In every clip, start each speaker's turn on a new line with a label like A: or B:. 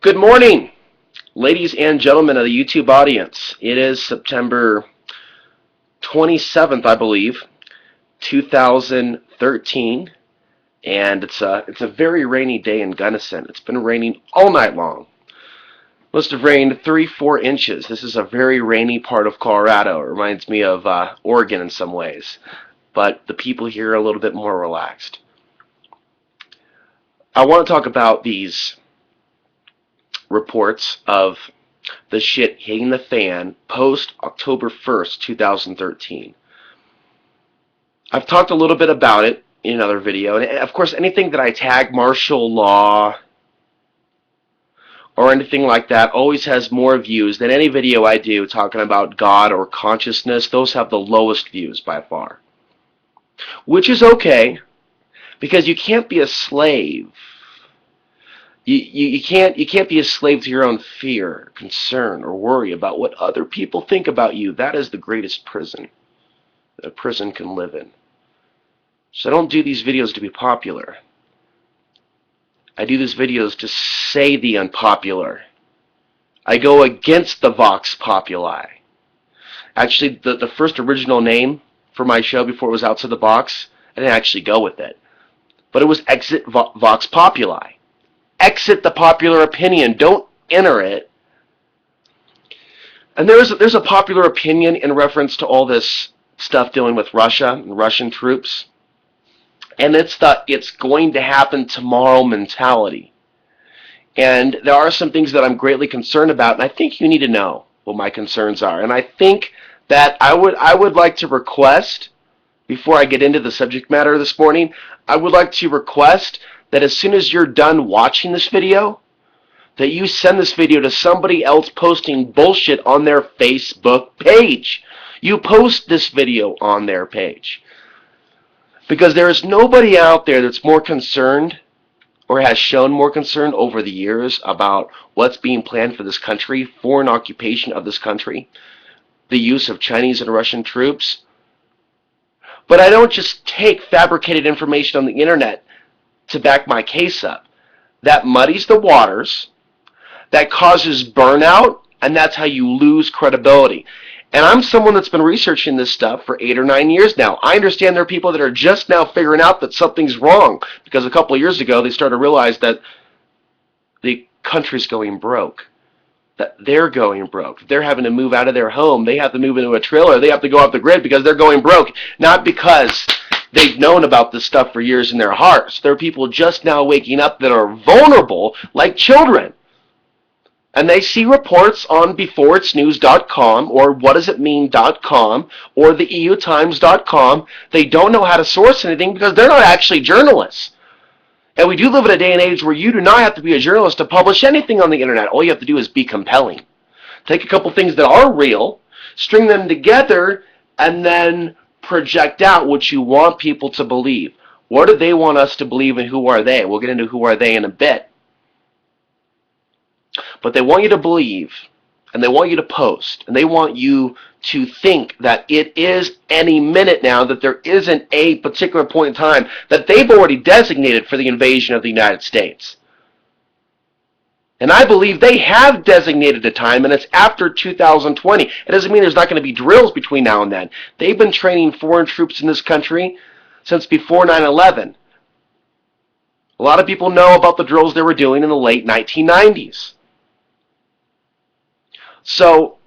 A: Good morning, ladies and gentlemen of the YouTube audience. It is September 27th, I believe, 2013, and it's a very rainy day in Gunnison. It's been raining all night long. Must have rained 3-4 inches. This is a very rainy part of Colorado. It reminds me of Oregon in some ways, but the people here are a little bit more relaxed. I want to talk about these reports of the shit hitting the fan post October 1st, 2013. I've talked a little bit about it in another video, and of course anything that I tag martial law or anything like that always has more views than any video I do talking about God or consciousness. Those have the lowest views by far. Which is okay, because you can't be a slave. You can't be a slave to your own fear, concern, or worry about what other people think about you. That is the greatest prison that a person can live in. So I don't do these videos to be popular. I do these videos to say the unpopular. I go against the Vox Populi. Actually, the first original name for my show before it was Outside the Box, I didn't actually go with it. But it was Exit Vox Populi. Exit the popular opinion. Don't enter it. And there's a popular opinion in reference to all this stuff dealing with Russia and Russian troops. And it's the it's going to happen tomorrow mentality. And there are some things that I'm greatly concerned about, and I think you need to know what my concerns are. And I think that I would like to request, before I get into the subject matter this morning, I would like to request that as soon as you're done watching this video, that you send this video to somebody else posting bullshit on their Facebook page. You post this video on their page. Because there is nobody out there that's more concerned or has shown more concern over the years about what's being planned for this country, foreign occupation of this country, the use of Chinese and Russian troops. But I don't just take fabricated information on the internet to back my case up. That muddies the waters, that causes burnout, and that's how you lose credibility. And I'm someone that's been researching this stuff for 8 or 9 years now. I understand there are people that are just now figuring out that something's wrong, because a couple of years ago they started to realize that the country's going broke, that they're going broke. They're having to move out of their home. They have to move into a trailer. They have to go off the grid because they're going broke, not because they've known about this stuff for years in their hearts. There are people just now waking up that are vulnerable like children. And they see reports on beforeitsnews.com or whatdoesitmean.com or the eutimes.com. They don't know how to source anything because they're not actually journalists. And we do live in a day and age where you do not have to be a journalist to publish anything on the internet. All you have to do is be compelling. Take a couple things that are real, string them together, and then project out what you want people to believe. What do they want us to believe, and who are they? We'll get into who are they in a bit. But they want you to believe, and they want you to post, and they want you to think that it is any minute now, that there isn't a particular point in time that they've already designated for the invasion of the United States. And I believe they have designated a time, and it's after 2020. It doesn't mean there's not going to be drills between now and then. They've been training foreign troops in this country since before 9/11. A lot of people know about the drills they were doing in the late 1990s. So,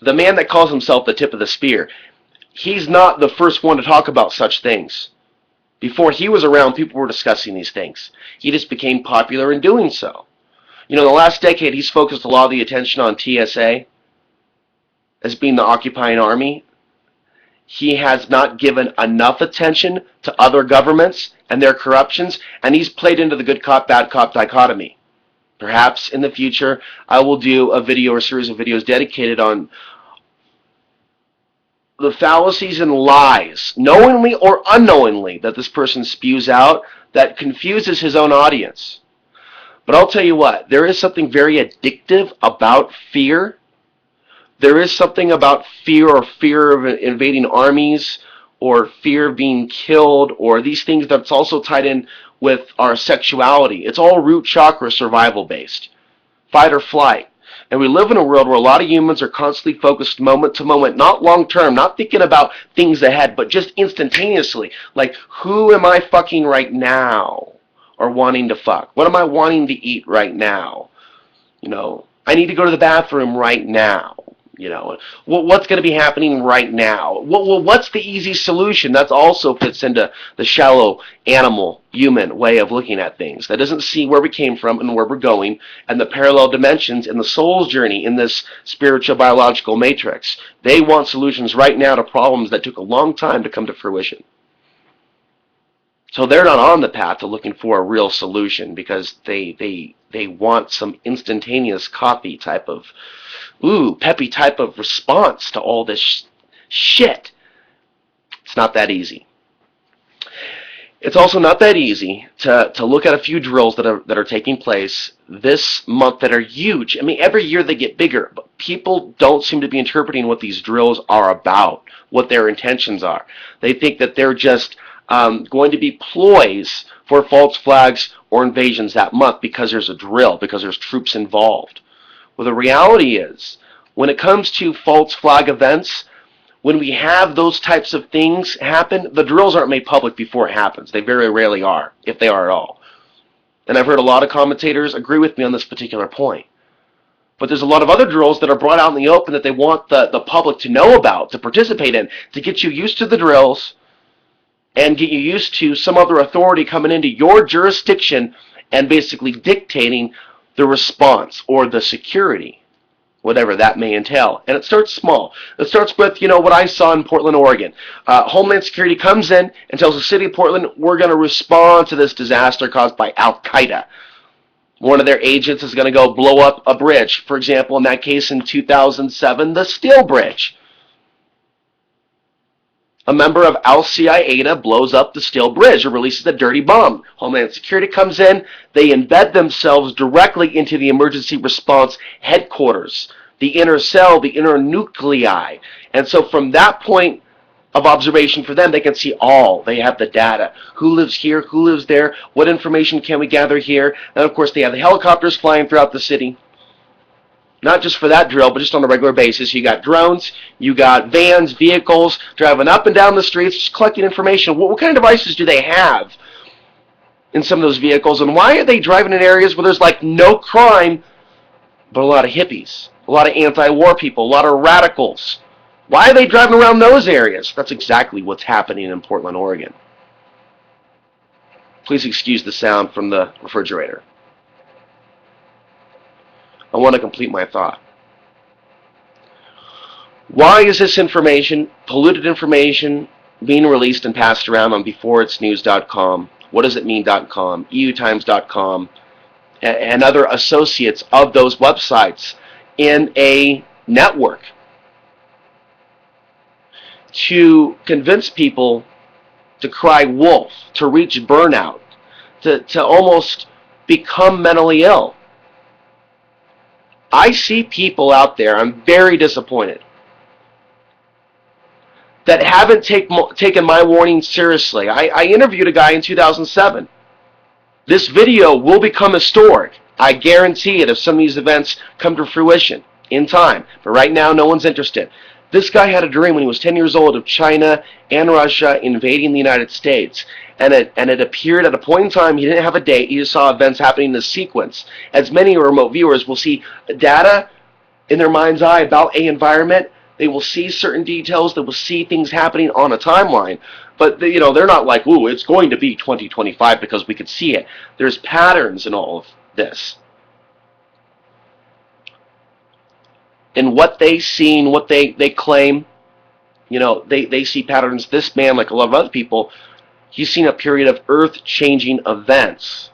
A: the man that calls himself the tip of the spear, he's not the first one to talk about such things. Before he was around, people were discussing these things. He just became popular in doing so. You know, in the last decade, he's focused a lot of the attention on TSA as being the occupying army. He has not given enough attention to other governments and their corruptions, and he's played into the good cop, bad cop dichotomy. Perhaps in the future, I will do a video or a series of videos dedicated on the fallacies and lies, knowingly or unknowingly, that this person spews out that confuses his own audience. But I'll tell you what, there is something very addictive about fear. There is something about fear, or fear of invading armies, or fear of being killed, or these things that's also tied in with our sexuality. It's all root chakra survival based, fight or flight. And we live in a world where a lot of humans are constantly focused moment to moment, not long term, not thinking about things ahead, but just instantaneously. Like, who am I fucking right now? Or wanting to fuck? What am I wanting to eat right now? I need to go to the bathroom right now. What's going to be happening right now? What's the easy solution? That also fits into the shallow animal human way of looking at things. That doesn't see where we came from and where we're going and the parallel dimensions in the soul's journey in this spiritual biological matrix. They want solutions right now to problems that took a long time to come to fruition. So they're not on the path to looking for a real solution because they want some instantaneous copy type of, peppy type of response to all this shit. It's not that easy. It's also not that easy to look at a few drills that are taking place this month that are huge. I mean, every year they get bigger, but people don't seem to be interpreting what these drills are about, what their intentions are. They think that they're just going to be ploys for false flags or invasions that month because there's a drill, because there's troops involved. Well, the reality is, when it comes to false flag events, when we have those types of things happen, the drills aren't made public before it happens. They very rarely are, if they are at all. And I've heard a lot of commentators agree with me on this particular point. But there's a lot of other drills that are brought out in the open that they want the public to know about, to participate in, to get you used to the drills, and get you used to some other authority coming into your jurisdiction and basically dictating the response or the security, whatever that may entail. And it starts small. It starts with, what I saw in Portland, Oregon. Homeland Security comes in and tells the city of Portland, we're going to respond to this disaster caused by Al-Qaeda. One of their agents is going to go blow up a bridge. For example, in that case in 2007, the Steel Bridge. A member of Al-Qaeda blows up the Steel Bridge or releases a dirty bomb. Homeland Security comes in. They embed themselves directly into the emergency response headquarters, the inner cell, the inner nuclei. And so from that point of observation for them, they can see all. They have the data. Who lives here? Who lives there? What information can we gather here? And of course, they have the helicopters flying throughout the city. Not just for that drill, but just on a regular basis. You got drones, you got vans, vehicles, driving up and down the streets, just collecting information. What kind of devices do they have in some of those vehicles? And why are they driving in areas where there's like no crime, but a lot of hippies, a lot of anti-war people, a lot of radicals? Why are they driving around those areas? That's exactly what's happening in Portland, Oregon. Please excuse the sound from the refrigerator. I want to complete my thought. Why is this information, polluted information, being released and passed around on beforeitsnews.com, whatdoesitmean.com, eutimes.com, and other associates of those websites in a network to convince people to cry wolf, to reach burnout, to almost become mentally ill? I see people out there, I'm very disappointed, that haven't taken my warning seriously. I interviewed a guy in 2007. This video will become historic. I guarantee it if some of these events come to fruition in time. But right now, no one's interested. This guy had a dream when he was 10 years old of China and Russia invading the United States. And it appeared at a point in time, he didn't have a date, he just saw events happening in a sequence. As many remote viewers will see data in their mind's eye about an environment, they will see certain details, they will see things happening on a timeline. But they're not like, ooh, it's going to be 2025 because we could see it. There's patterns in all of this. In what they see and what they claim, they see patterns. This man, like a lot of other people, he's seen a period of earth-changing events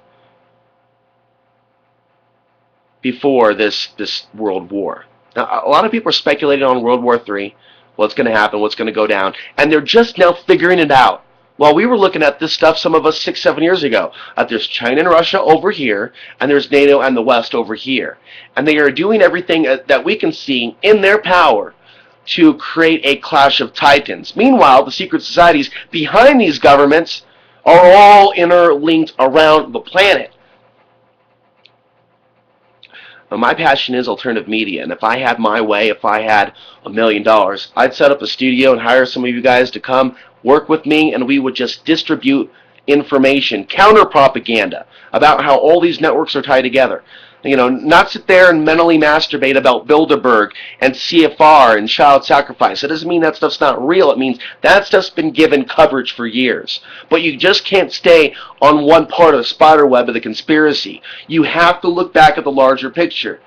A: before this world war. Now, a lot of people are speculating on World War III, what's going to happen, what's going to go down, and they're just now figuring it out. While we were looking at this stuff, some of us 6-7 years ago, there's China and Russia over here, and there's NATO and the West over here. And they are doing everything that we can see in their power to create a clash of titans. Meanwhile, the secret societies behind these governments are all interlinked around the planet. Now, my passion is alternative media, and if I had my way, if I had $1 million, I'd set up a studio and hire some of you guys to come work with me, and we would just distribute information, counter propaganda about how all these networks are tied together. You know, not sit there and mentally masturbate about Bilderberg and CFR and child sacrifice. It doesn't mean that stuff's not real. It means that stuff's been given coverage for years. But you just can't stay on one part of the spider web of the conspiracy. You have to look back at the larger picture.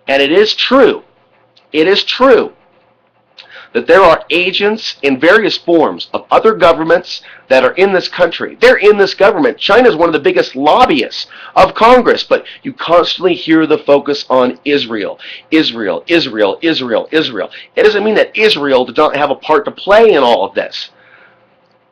A: And it is true that there are agents in various forms of other governments that are in this country. They're in this government. China is one of the biggest lobbyists of Congress, but you constantly hear the focus on Israel. Israel, Israel, Israel, Israel. It doesn't mean that Israel does not have a part to play in all of this.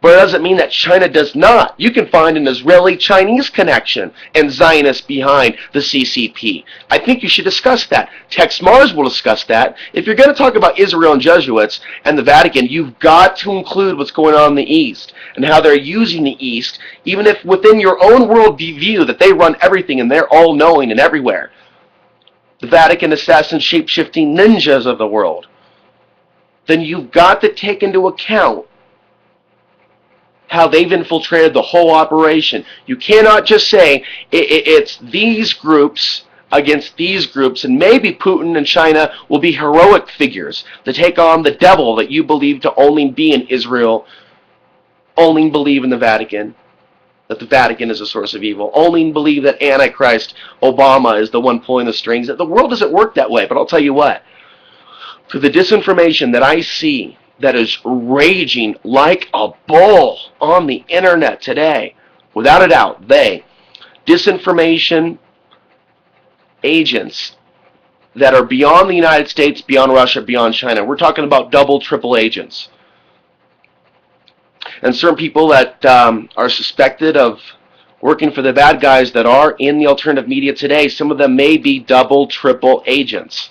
A: But it doesn't mean that China does not. You can find an Israeli-Chinese connection and Zionists behind the CCP. I think you should discuss that. Tex Mars will discuss that. If you're going to talk about Israel and Jesuits and the Vatican, you've got to include what's going on in the East and how they're using the East, even if within your own world view that they run everything and they're all-knowing and everywhere. The Vatican assassins, shape-shifting ninjas of the world. Then you've got to take into account how they've infiltrated the whole operation. You cannot just say it's these groups against these groups, and maybe Putin and China will be heroic figures to take on the devil that you believe to only be in Israel, only believe in the Vatican, that the Vatican is a source of evil, only believe that Antichrist Obama is the one pulling the strings. The world doesn't work that way, but I'll tell you what, through the disinformation that I see that is raging like a bull on the internet today, without a doubt, disinformation agents that are beyond the United States, beyond Russia, beyond China. We're talking about double, triple agents. And certain people that are suspected of working for the bad guys that are in the alternative media today, some of them may be double, triple agents.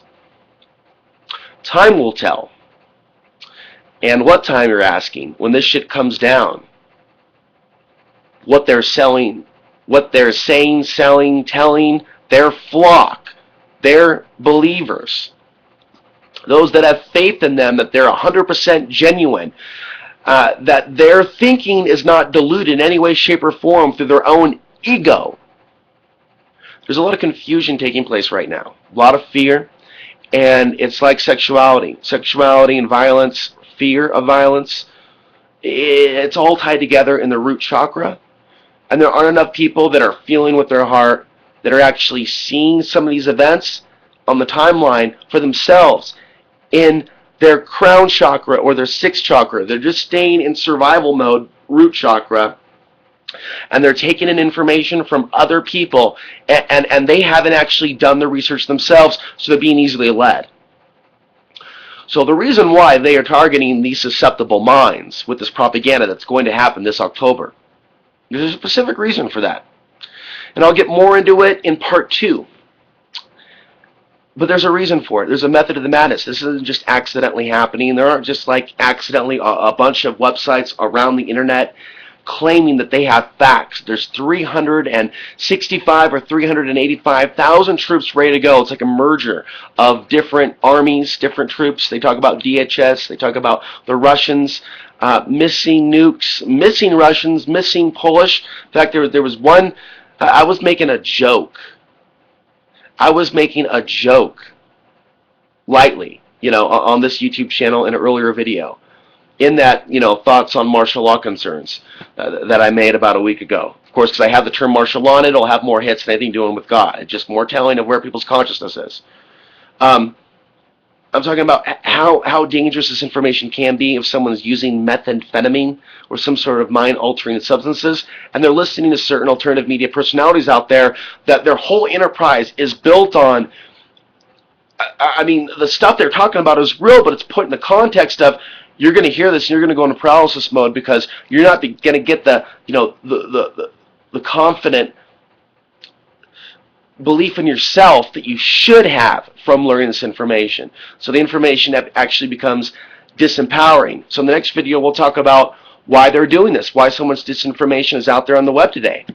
A: Time will tell. And what time, you're asking, when this shit comes down? What they're selling, what they're saying, selling, telling, their flock, their believers, those that have faith in them, that they're 100% genuine, that their thinking is not diluted in any way, shape, or form through their own ego. There's a lot of confusion taking place right now, a lot of fear, and it's like sexuality and violence, fear of violence, it's all tied together in the root chakra, and there aren't enough people that are feeling with their heart, that are actually seeing some of these events on the timeline for themselves in their crown chakra or their sixth chakra. They're just staying in survival mode, root chakra, and they're taking in information from other people, and they haven't actually done the research themselves, so they're being easily led. So the reason why they are targeting these susceptible minds with this propaganda that's going to happen this October, there's a specific reason for that. And I'll get more into it in part 2. But there's a reason for it. There's a method of the madness. This isn't just accidentally happening. There aren't just like accidentally a bunch of websites around the internet claiming that they have facts. There's 365 or 385,000 troops ready to go. It's like a merger of different armies, different troops. They talk about DHS. They talk about the Russians, missing nukes, missing Russians, missing Polish. In fact, there was one, I was making a joke. Lightly, on this YouTube channel in an earlier video. In that, thoughts on martial law concerns that I made about a week ago. Of course, because I have the term martial law in it, it'll have more hits than anything doing with God. It's just more telling of where people's consciousness is. I'm talking about how dangerous this information can be if someone's using methamphetamine or some sort of mind-altering substances, and they're listening to certain alternative media personalities out there that their whole enterprise is built on. I mean, the stuff they're talking about is real, but it's put in the context of, you're going to hear this and you're going to go into paralysis mode because you're not going to get the confident belief in yourself that you should have from learning this information. So the information actually becomes disempowering. So in the next video, we'll talk about why they're doing this, why so much disinformation is out there on the web today.